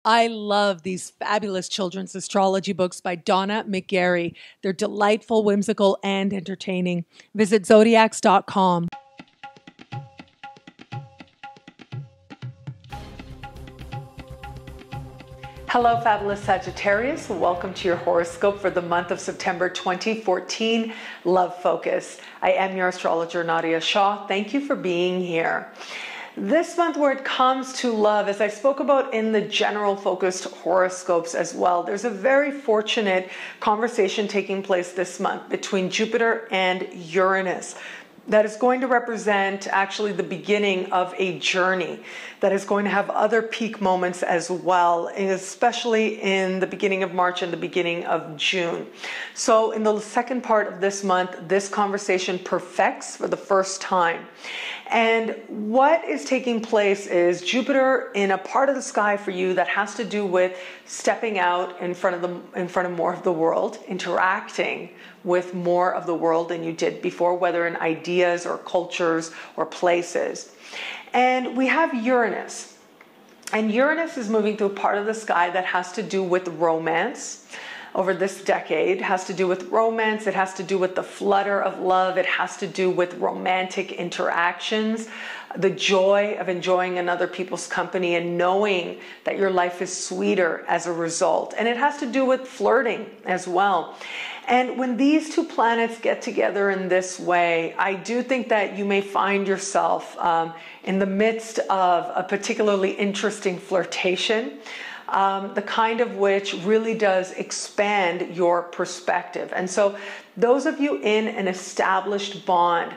I love these fabulous children's astrology books by Donna McGarry. They're delightful, whimsical, and entertaining. Visit zodiacs.com. Hello, fabulous Sagittarius. Welcome to your horoscope for the month of September 2014, Love Focus. I am your astrologer, Nadiya Shah. Thank you for being here. This month, where it comes to love, as I spoke about in the general focused horoscopes as well, there's a very fortunate conversation taking place this month between Jupiter and Uranus. That is going to represent actually the beginning of a journey that is going to have other peak moments as well, especially in the beginning of March and the beginning of June. So in the second part of this month, this conversation perfects for the first time. And what is taking place is Jupiter in a part of the sky for you that has to do with stepping out in front of more of the world, interacting with more of the world than you did before, whether in ideas or cultures or places. And we have Uranus. And Uranus is moving through a part of the sky that has to do with romance. Over this decade, has to do with romance, it has to do with the flutter of love, it has to do with romantic interactions, the joy of enjoying another people's company and knowing that your life is sweeter as a result. And it has to do with flirting as well. And when these two planets get together in this way, I do think that you may find yourself in the midst of a particularly interesting flirtation. The kind of which really does expand your perspective. And so those of you in an established bond,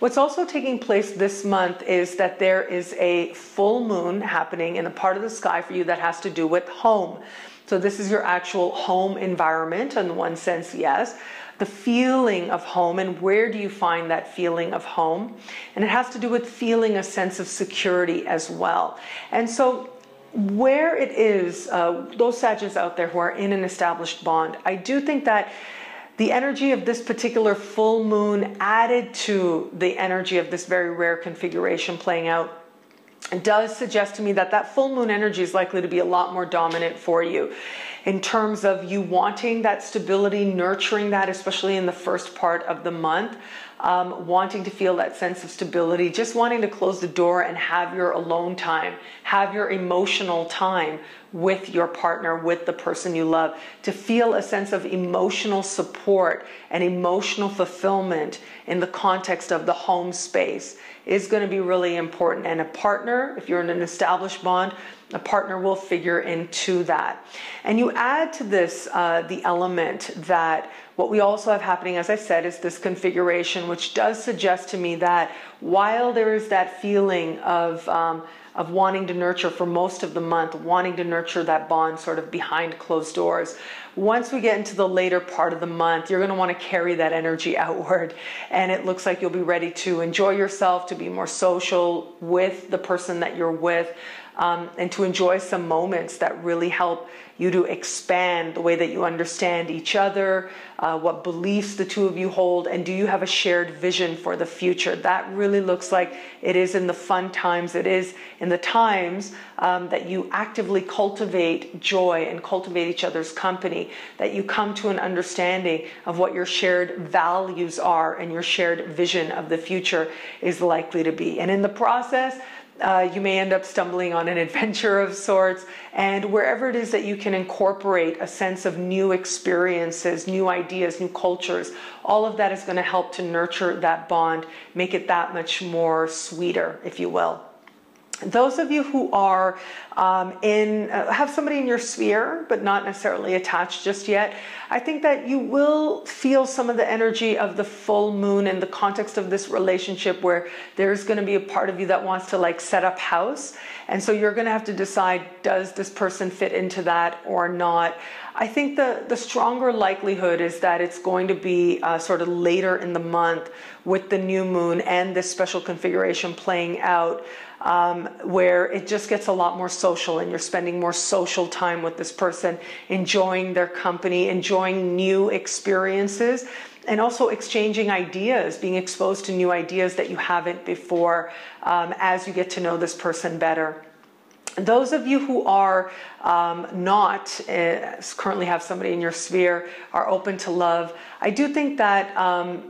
what's also taking place this month is that there is a full moon happening in a part of the sky for you that has to do with home. So this is your actual home environment in one sense, yes. The feeling of home, and where do you find that feeling of home? And it has to do with feeling a sense of security as well. And so where it is, those Sagittarius out there who are in an established bond, I do think that the energy of this particular full moon added to the energy of this very rare configuration playing out does suggest to me that that full moon energy is likely to be a lot more dominant for you in terms of you wanting that stability, nurturing that, especially in the first part of the month. Wanting to feel that sense of stability, just wanting to close the door and have your alone time, have your emotional time with your partner, with the person you love, to feel a sense of emotional support and emotional fulfillment in the context of the home space is going to be really important. And a partner, if you're in an established bond, a partner will figure into that. And you add to this the element that what we also have happening, as I said, is this configuration, which does suggest to me that while there is that feeling of wanting to nurture for most of the month, wanting to nurture that bond sort of behind closed doors, once we get into the later part of the month, you're going to want to carry that energy outward. And it looks like you'll be ready to enjoy yourself, to be more social with the person that you're with, and to enjoy some moments that really help you to expand the way that you understand each other, what beliefs the two of you hold, and do you have a shared vision for the future? That really looks like it is in the fun times, it is in the times that you actively cultivate joy and cultivate each other's company, that you come to an understanding of what your shared values are and your shared vision of the future is likely to be. And in the process, you may end up stumbling on an adventure of sorts, and wherever it is that you can incorporate a sense of new experiences, new ideas, new cultures, all of that is going to help to nurture that bond, make it that much more sweeter, if you will. Those of you who are have somebody in your sphere, but not necessarily attached just yet, I think that you will feel some of the energy of the full moon in the context of this relationship, where there's going to be a part of you that wants to like set up house. And so you're going to have to decide, does this person fit into that or not? I think the stronger likelihood is that it's going to be sort of later in the month with the new moon and this special configuration playing out, where it just gets a lot more social and you're spending more social time with this person, enjoying their company, enjoying new experiences, and also exchanging ideas, being exposed to new ideas that you haven't before as you get to know this person better. Those of you who are not currently have somebody in your sphere, are open to love, I do think that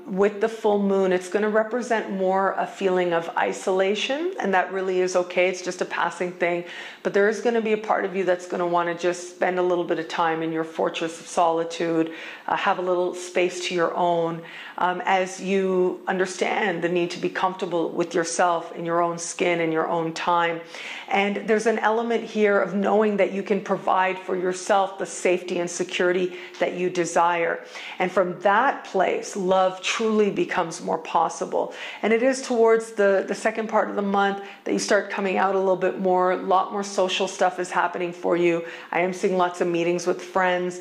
with the full moon, it's going to represent more a feeling of isolation, and that really is okay. It's just a passing thing. But there is going to be a part of you that's going to want to just spend a little bit of time in your fortress of solitude, have a little space to your own, as you understand the need to be comfortable with yourself in your own skin in your own time. And there's an element here of knowing that you can provide for yourself the safety and security that you desire. And from that place, love truly becomes more possible. And it is towards the second part of the month that you start coming out a little bit more. A lot more social stuff is happening for you. I am seeing lots of meetings with friends.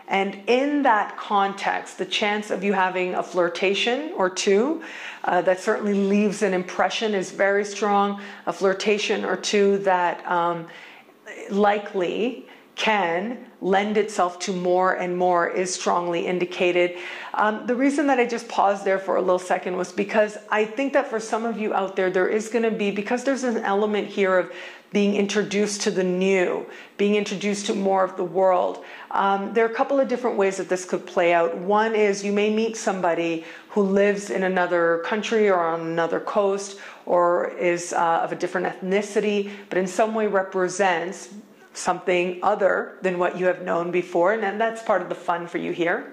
And in that context, the chance of you having a flirtation or two that certainly leaves an impression is very strong. A flirtation or two that likely can lend itself to more and more is strongly indicated. The reason that I just paused there for a little second was because I think that for some of you out there, there is going to be, because there's an element here of being introduced to the new, being introduced to more of the world. There are a couple of different ways that this could play out. One is you may meet somebody who lives in another country or on another coast, or is of a different ethnicity, but in some way represents something other than what you have known before. And that's part of the fun for you here.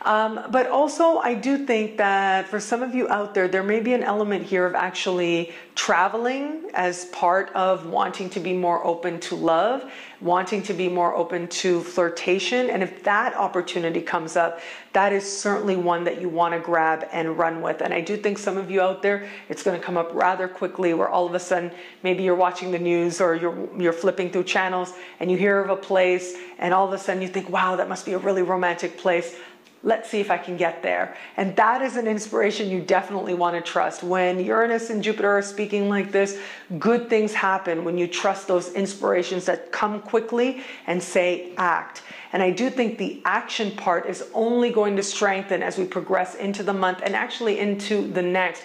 But also, I do think that for some of you out there, there may be an element here of actually traveling as part of wanting to be more open to love, wanting to be more open to flirtation. And if that opportunity comes up, that is certainly one that you want to grab and run with. And I do think some of you out there, it's going to come up rather quickly, where all of a sudden, maybe you're watching the news or you're flipping through channels and you hear of a place, and all of a sudden you think, wow, that must be a really romantic place. Let's see if I can get there. And that is an inspiration you definitely want to trust. When Uranus and Jupiter are speaking like this, good things happen when you trust those inspirations that come quickly and say act. And I do think the action part is only going to strengthen as we progress into the month and actually into the next.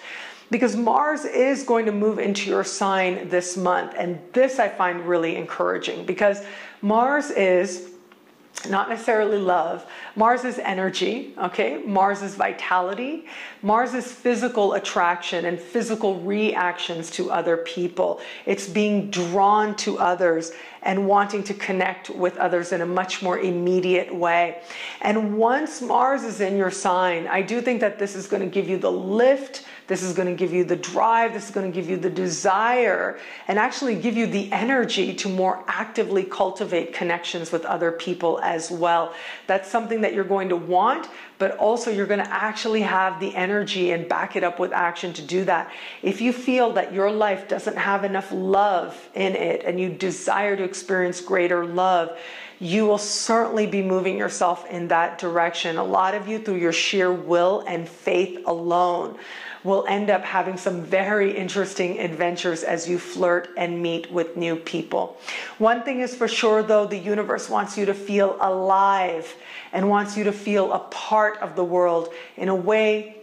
Because Mars is going to move into your sign this month. And this I find really encouraging, because Mars is not necessarily love. Mars is energy, okay? Mars is vitality. Mars is physical attraction and physical reactions to other people. It's being drawn to others and wanting to connect with others in a much more immediate way. And once Mars is in your sign, I do think that this is going to give you the lift, this is going to give you the drive, this is going to give you the desire, and actually give you the energy to more actively cultivate connections with other people as well. That's something that you're going to want, but also you're going to actually have the energy and back it up with action to do that. If you feel that your life doesn't have enough love in it and you desire to experience greater love, you will certainly be moving yourself in that direction. A lot of you, through your sheer will and faith alone, will end up having some very interesting adventures as you flirt and meet with new people. One thing is for sure, though, the universe wants you to feel alive and wants you to feel a part of the world in a way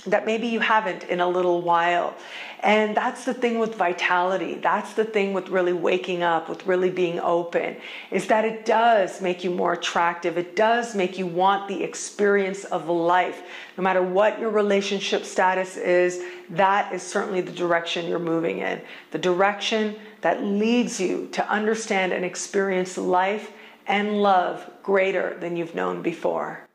that maybe you haven't in a little while. And that's the thing with vitality. That's the thing with really waking up, with really being open, is that it does make you more attractive. It does make you want the experience of life. No matter what your relationship status is, that is certainly the direction you're moving in. The direction that leads you to understand and experience life and love greater than you've known before.